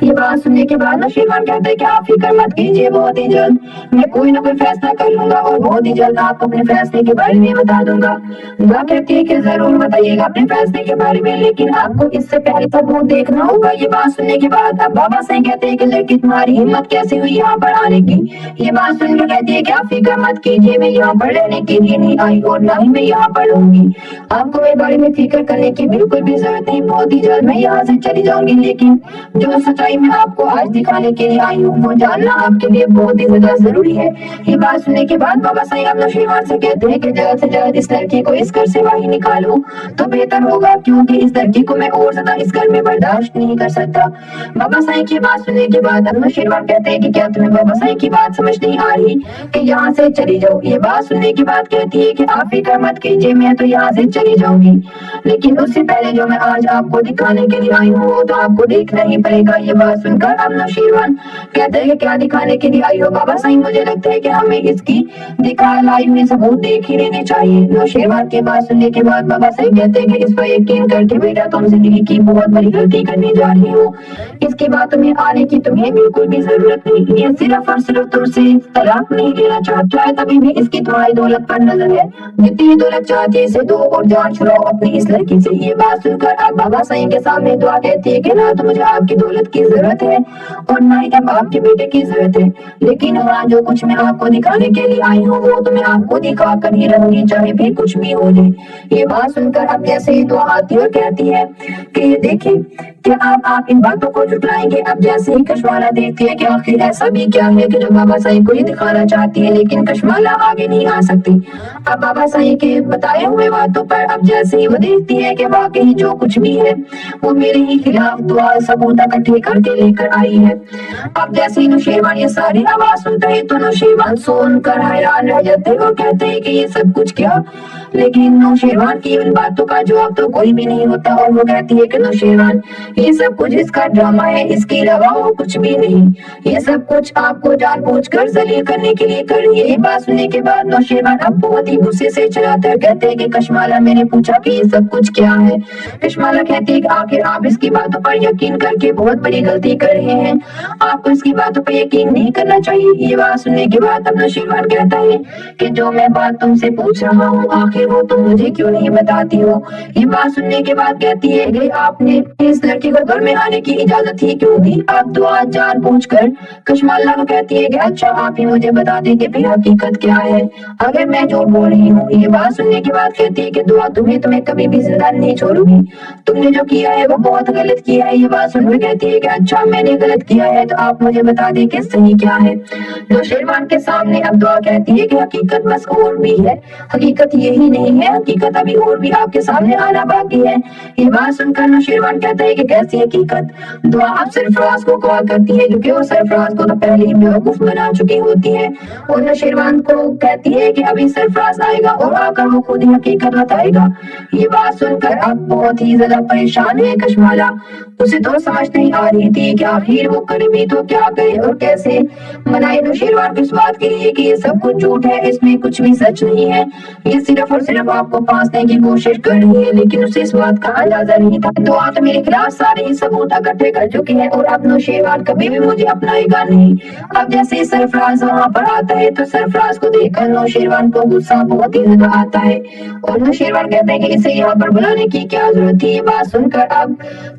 ये बात सुनने के बाद नौशेरवान कहता है कि आप फिक्र मत कीजिए, बहुत ही जल्द मैं कोई ना कोई फैसला कर लूंगा और बहुत ही जल्द आपको अपने फैसले के बारे में बता दूंगा। दुआ कहती है कि जरूर बताइएगा अपने फैसले के बारे में, लेकिन आपको इससे पहले सबूत देखना होगा। ये बात सुनने के बाद अब बाबा साईं कहते हैं कि लड़की तुम्हारी हिम्मत कैसे हुई यहाँ पर आने की। ये बात सुनकर कहती है कि आप फिक्र मत कीजिए, मैं यहाँ पर रहने के लिए नहीं आई और ना ही मैं यहाँ पर रहूंगी। आपको मेरे बारे में फिक्र करने की बिल्कुल भी जरूरत नहीं, बहुत ही जल्द मैं यहाँ से चली जाऊंगी। लेकिन जो सच्चाई मैं आपको आज दिखाने के लिए आई हूँ वो जानना आपके लिए बहुत ही ज्यादा जरूरी है। ये बात सुनने के बाद बाबा साईं अब नौशेरवान से कहते हैं कि जल्द से जल्द इस लड़की को इस घर से बाहर निकालो तो बेहतर होगा, क्योंकि इस लड़की को मैं और ज्यादा इस घर में बर्दाश्त नहीं कर सकता। बाबा साईं की बात सुनने के बाद अब नौशेरवान कहते हैं कि क्या तुम्हें बाबा साईं की बात समझ नहीं आ रही कि यहाँ से चली जाओ। ये बात सुनने के बाद कहती है कि आप फिक्र मत कीजिए, मैं तो यहाँ से चली जाऊंगी, लेकिन उससे पहले जो मैं आज आपको दिखाने के लिए आई हूँ वो तो आपको देखना ही पड़ेगा। ये बात सुनकर अब नौशीरवान कहते हैं कि क्या दिखाने के लिए आई हो बाबा साईं? मुझे लगता है कि हमें इसकी लाई हुई सबूत देख ही लेने चाहिए। नौशीरवान की बात सुनने के बाद बाबा साईं कहते हैं कि इस पर यकीन करके बेटा तुम जिंदगी की बहुत बड़ी गलती करने जा रही हो। इसकी बातों में आने की तुम्हें बिल्कुल भी जरूरत नहीं। ये सिर्फ और सिर्फ तुमसे तलाक नहीं लेना चाहता है, तभी भी इसकी तुम्हारी दौलत पर नजर है। जितनी दौलत चाहती है इसे दो और जान छुड़ाओ अपनी इस लड़की से। ये बात सुनकर अब बाबा साईं के सामने दुआ कहती है कि ना तो मुझे आपकी दौलत की जरूरत है और ना ही अब आपके बेटे की जरूरत है, लेकिन वहाँ जो कुछ मैं आपको दिखाने के लिए आई हूँ वो तो मैं आपको दिखा कर ही रहूंगी, चाहे भी कुछ भी हो जाए। ये बात सुनकर अब जैसे ही दुआ आती है और कहती है कि ये देखिए क्या आप इन बातों को झुटलाएंगे? अब जैसे ही कशमाला देखती है कि आखिर ऐसा भी क्या है कि जो बाबा साईं को ये दिखाना चाहती है, लेकिन कशमाला आगे नहीं आ सकती। अब बाबा साईं के बताए हुए बातों पर अब जैसे ही वो देखती है कि वाकई जो कुछ भी है वो मेरे ही खिलाफ दुआ सबूत इकट्ठे करके लेकर आई है। अब जैसे ही नौशीरवान ये सारी आवाज सुनता है तो नौशीरवान सुनकर हैरान रह जाते हैं और कहते हैं कि ये सब कुछ क्या? लेकिन नौशीरवान की इन बातों का जवाब तो कोई भी नहीं होता और वो कहती है कि नौशीरवान ये सब कुछ इसका ड्रामा है, इसके अलावा वो कुछ भी नहीं। ये सब कुछ आपको जानबूझकर जलील करने के लिए कर रही है। ये बात सुनने के बाद नौशीरवान अब बहुत ही गुस्से से चिल्लाते हैं, कहते हैं कि कशमाला मैंने पूछा कि ये सब कुछ क्या है? कशमाला कहती है कि आखिर आप इसकी बातों पर यकीन करके बहुत बड़ी गलती कर रहे हैं, आपको इसकी बातों पर यकीन नहीं करना चाहिए। ये बात सुनने के बाद अब नौशीरवान कहता है कि जो मैं बात तुमसे पूछ रहा हूँ आखिर वो तुम मुझे क्यों नहीं बताती हो? ये बात सुनने के बाद कहती है कि आपने इस लड़की को घर में आने की इजाजत ही क्यों दी? अब तो आज जान पूछकर कशमाला को कहती है कि अच्छा आप ही मुझे बता दें कि फिर हकीकत क्या है, अगर मैं झूठ बोल रही हूँ। ये बात सुनने के बाद कहती है कि दुआ तुम्हें कभी भी जिंदा नहीं छोड़ूंगी, तुमने जो किया है वो बहुत गलत किया है। ये बात सुनकर कहती है कि अच्छा मैंने गलत किया है तो आप मुझे बता दें कि सही क्या है। नौशीरवान के सामने अब दुआ कहती है कि हकीकत बस और भी है, हकीकत यही नहीं है, हकीकत अभी और भी आपके सामने आना बाकी है। ये बात सुनकर नौशीरवान कहता है कि कैसी हकीकत? दुआ अब सरफराज को कॉल करती है क्योंकि वो सरफराज को तो पहले ही बेवकूफ बना चुकी होती है और नौशीरवान को कहती है कि अभी सरफराज आएगा और आकर वो खुद ही हकीकत बताएगा। ये बात सुनकर अब बहुत ही ज्यादा परेशान है कशमाला, उसे तो समझ नहीं आ रही थी कि आखिर वो करे भी तो क्या करे और कैसे मनाए नौशीरवान को इस बात के लिए कि ये सब कुछ झूठ है, इसमें कुछ भी सच नहीं है, ये सिर्फ और सिर्फ आपको फांसने की कोशिश कर रही है। लेकिन उसे इस बात का अंदाजा नहीं था। तो आप तो मेरे खिलाफ सारे ही सबूत इकट्ठे कर चुके हैं और अब नौशीरवान कभी भी मुझे अपनाएगा नहीं। अब जैसे सरफराज वहाँ पर आता है तो सरफराज को देखकर नौशीरवान को गुस्सा बहुत ही ज्यादा आता है और नौशीरवान कहते हैं कि इसे यहाँ पर बुलाने की क्या जरूरत थी। ये बात सुनकर अब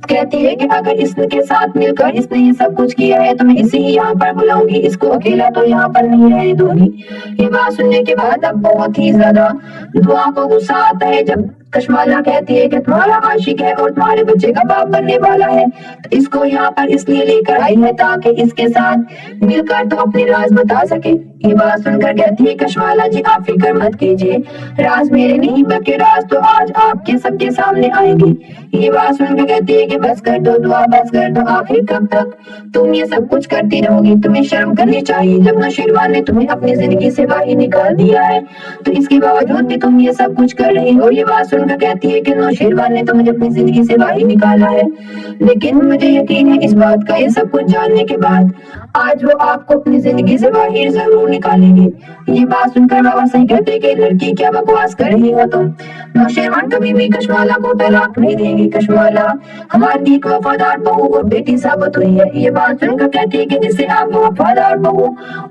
कहती है कि अगर इसके साथ मिलकर इसने ये सब कुछ किया है तो मैं इसे ही यहाँ पर बुलाऊंगी, इसको अकेला तो यहाँ पर नहीं रहने दूंगी। ये बात सुनने के बाद अब बहुत ही ज्यादा दुआ को गुस्सा आता है जब कशमाला कहती है कि तुम्हारा आशिक है और तुम्हारे बच्चे का बाप बनने वाला है, तो इसको यहाँ पर इसलिए लेकर आई है ताकि इसके साथ मिलकर तो अपने राज बता सके। ये बात सुनकर कहती है कशमाला जी आप फिक्र मत कीजिए, राज मेरे नहीं बल्कि राज तो आज आपके सबके सामने आएंगे। ये बात सुनकर कहती है कि बस कर दो दुआ, बस कर दो, आखिर कब तक तुम ये सब कुछ करती रहोगी? तुम्हें शर्म करनी चाहिए, जब नौशीरवान ने तुम्हें अपनी जिंदगी से बाहर निकाल दिया है तो इसके बावजूद भी तुम ये सब कुछ कर रही हो। ये बात सुनकर कहती है कि नौशीरवान ने तो मुझे अपनी जिंदगी से बाहर निकाला है, लेकिन मुझे यकीन है इस बात का, ये सब कुछ जानने के बाद आज वो आपको अपनी जिंदगी से बाहर जरूर निकालेंगे। ये बात सुनकर बाबा साईं कहते हैं कि लड़की क्या बकवास कर रही हो तुम? नौशीरवान कभी भी कशमाला को तलाक नहीं देंगी, कशमाला हमारी एक वफादार बहू और बेटी साबित हुई है। ये बात सुनकर कहती है कि जिसे आप वफादार बहू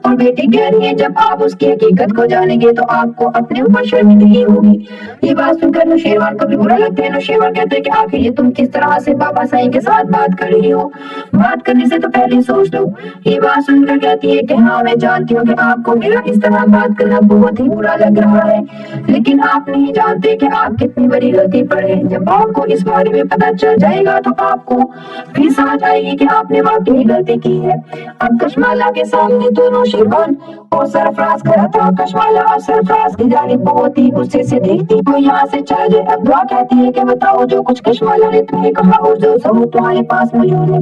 और बेटी कह रही है, जब आप उसकी हकीकत को जानेंगे तो आपको अपने ऊपर शर्मिंदगी होगी। ये बात सुनकर नौशीरवान को भी बुरा लगता है। नौशीरवान कहते हैं कि आखिर ये तुम किस तरह से बाबा साईं के साथ बात कर रही हो, बात करने से तो पहले सोच लो। ये बात सुनकर कहती है कि हाँ मैं जानती हूँ कि आपको मेरा इस तरह बात करना बहुत ही बुरा लग रहा है, लेकिन आप नहीं जानते कि आप कितनी बड़ी गलती पर हैं। जब आपको इस बात बारे में पता चल जाएगा तो आपको फिर समझ आएगी कि आपने वाकई गलती की है। अब कशमाला के सामने दोनों शेरवान और सरफराज खड़ा था। कशमाला और सरफराज की जानिब बहुत ही गुस्से से देखती वो यहाँ से चला जाए। अब दुआ कहती है कि बताओ जो कुछ कशमाला ने तुम्हें कहा और जो सबूत तुम्हारे पास मौजूद है।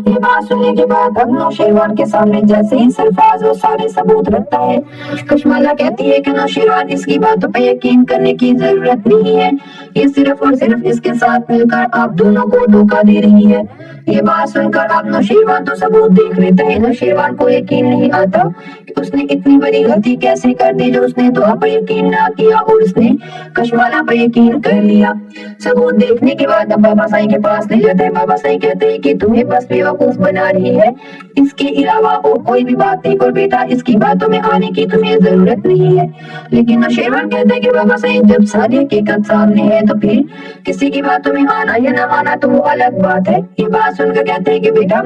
ये बात सुनने के बाद अब नौशेरवान के सामने जैसे ही सरफराज वो सारे सबूत रखता है, कशमाला कहती है कि नौशेरवान इसकी बातों पर यकीन करने की जरूरत नहीं है, ये सिर्फ और सिर्फ इसके साथ मिलकर आप दोनों को धोखा दे रही है। ये बात सुनकर अब नौशेरवान तो सबूत देख लेता है। नौशेरवान को यकीन नहीं आता कि उसने इतनी बड़ी गलती कैसे कर दी जो उसने दुआ पर यकीन ना किया और उसने कशमाला पर यकीन कर लिया। सबूत देखने के बाद अब बाबा साईं के पास ले जाते हैं। बाबा साईं कहते हैं कि तुम्हें बस बेवकूफ बना रही है, इसके अलावा और कोई भी बात नहीं, और बेटा इसकी बातों में आने की तुम्हें जरूरत नहीं है। लेकिन नौशेरवान कहते हैं कि बाबा साईं जब सारी हकीकत सामने है तो फिर किसी की बातों में आना या ना आना तो वो अलग बात है। ये बात सुनकर कहते हैं कि बेटा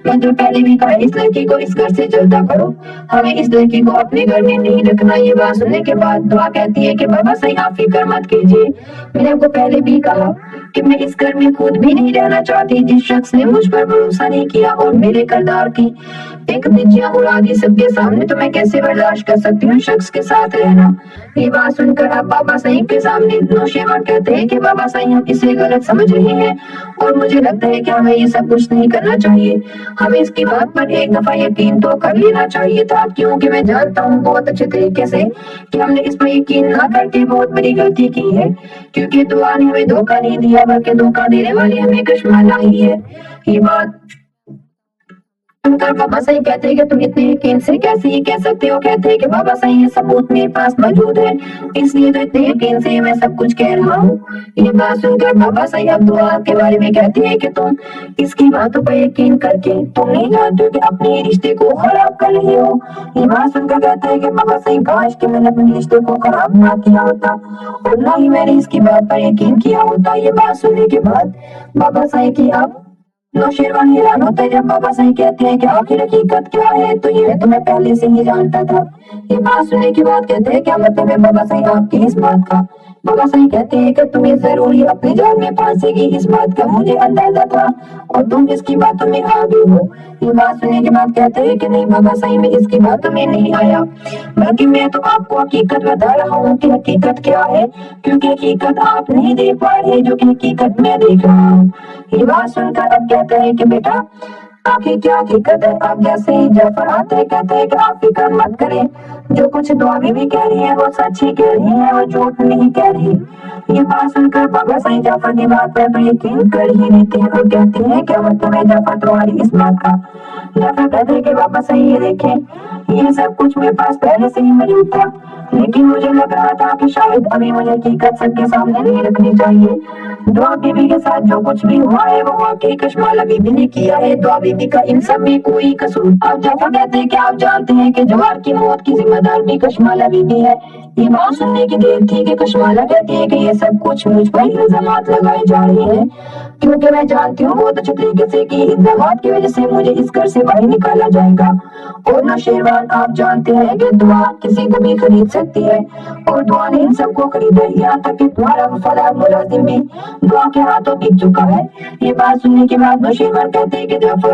मैं तो पहले भी कहा इस लड़की को इस घर से जल्दा करो, हमें इस लड़की को अपने घर में नहीं रखना। ये बात सुनने के बाद दुआ कहती है कि बाबा साईं आप फिक्र मत कीजिए, मैंने आपको पहले भी कहा कि मैं इस घर में खुद भी नहीं रहना चाहती। जिस शख्स ने मुझ पर भरोसा नहीं किया और मेरे किरदार की एक धज्जियां उड़ा दी सबके सामने, तो मैं कैसे बर्दाश्त कर सकती हूँ शख्स के साथ रहना। ये बात सुनकर अब बाबा साईं के सामने नौशेरवान कहते हैं कि बाबा साईं हम इसे गलत समझ रहे हैं और मुझे लगता है कि हमें ये सब कुछ नहीं करना चाहिए, हमें इसकी बात पर एक दफा यकीन तो कर लेना चाहिए था, क्योंकि मैं जानता हूँ बहुत अच्छे तरीके से कि हमने इस पर यकीन ना करके बहुत बड़ी गलती की है, क्योंकि दुआ ने हमें धोखा नहीं दिया बल्कि धोखा देने वाली हमें कशमाला ही है। ये बात सुनकर बाबा साईं कहते हैं कि तुम इतने यकीन से कैसे ये कह सकते हो। कहते हैं कि बाबा साईं ये सबूत मेरे पास मौजूद है, इसलिए तो इतने यकीन से मैं सब कुछ कह रहा हूँ। ये बात सुनकर बाबा साईं अब दुआ के बारे में कहते हैं कि तुम इसकी बातों पर यकीन करके तुम नहीं जानते कि अपने रिश्ते को खराब कर रहे हो। ये बात सुनकर कहते हैं कि बाबा साईं काश कि मैंने अपने रिश्ते को खराब ना किया होता और ना ही मैंने इसकी बात पर यकीन किया होता। ये बात सुनने के बाद बाबा साईं की अब नौशेरवान हैरान होता है जब बाबा साईं कहते हैं कि आखिर हकीकत क्या है, तो ये तो मैं पहले से ही जानता था। ये बात सुनने के बाद कहते हैं क्या मतलब है बाबा साईं आपकी इस बात का। बाबा साईं कहते हैं कि तुम्हें जरूरी अपनी जान में फांसेगी, इस बात का मुझे अंदाजा था और तुम इसकी बातों में आ गई हो। ये बात सुनने के बाद कहते हैं कि नहीं बाबा साईं मैं इसकी बातों में नहीं आया, बल्कि मैं तो आपको हकीकत बता रहा हूँ कि हकीकत क्या है, क्योंकि हकीकत आप नहीं देख पा रहे जो कि हकीकत मैं देख रहा हूँ। ये बात सुनकर अब कहते हैं कि बेटा आखिर क्या हकीकत है। अब जैसे ही जाफर आते हैं कहते हैं कि आप फिक्र मत करें, जो कुछ दुआ भी कह रही है वो सच ही कह रही है, वो झूठ नहीं कह रही। ये बात सुनकर बाबा साईं जाफर की बात पर तो यकीन कर ही लेते हैं और कहते हैं क्या मतलब है जाफर तुम्हारी इस बात का। जाफर कहते हैं कि बाबा साईं ये देखें ये सब कुछ मेरे पास पहले से ही मौजूद था, लेकिन मुझे लग रहा था कि शायद अभी मुझे हकीकत सबके सामने नहीं रखनी चाहिए। दुआ बीबी के साथ जो कुछ भी हुआ है वो वाकई कशमाला बीबी ने किया है, दुआ बीबी का इन सब में कोई कसूर। अब जाफर कहते हैं कि आप जानते हैं कि जवार की मौत की जिम्मेदार भी कशमाला बीबी है। ये बात सुनने की देर थी कि कशमाला कहती है कि ये सब कुछ मुझ पर इल्जामात लगाए जा रहे हैं, क्योंकि मैं जानती हूँ बहुत अच्छे तरीके से कि इल्जामात की वजह से मुझे इस घर से बाहर निकाला जाएगा। और नौशेरवान आप जानते हैं कि दुआ किसी को भी खरीद सकती है और दुआ ने इन सबको खरीदा, यहाँ तक कि तुम्हारा वफादार मुलाजिम भी दुआ के हाथों बिक चुका है। ये बात सुनने के बाद नौशेरवान कहते हैं कि जाफर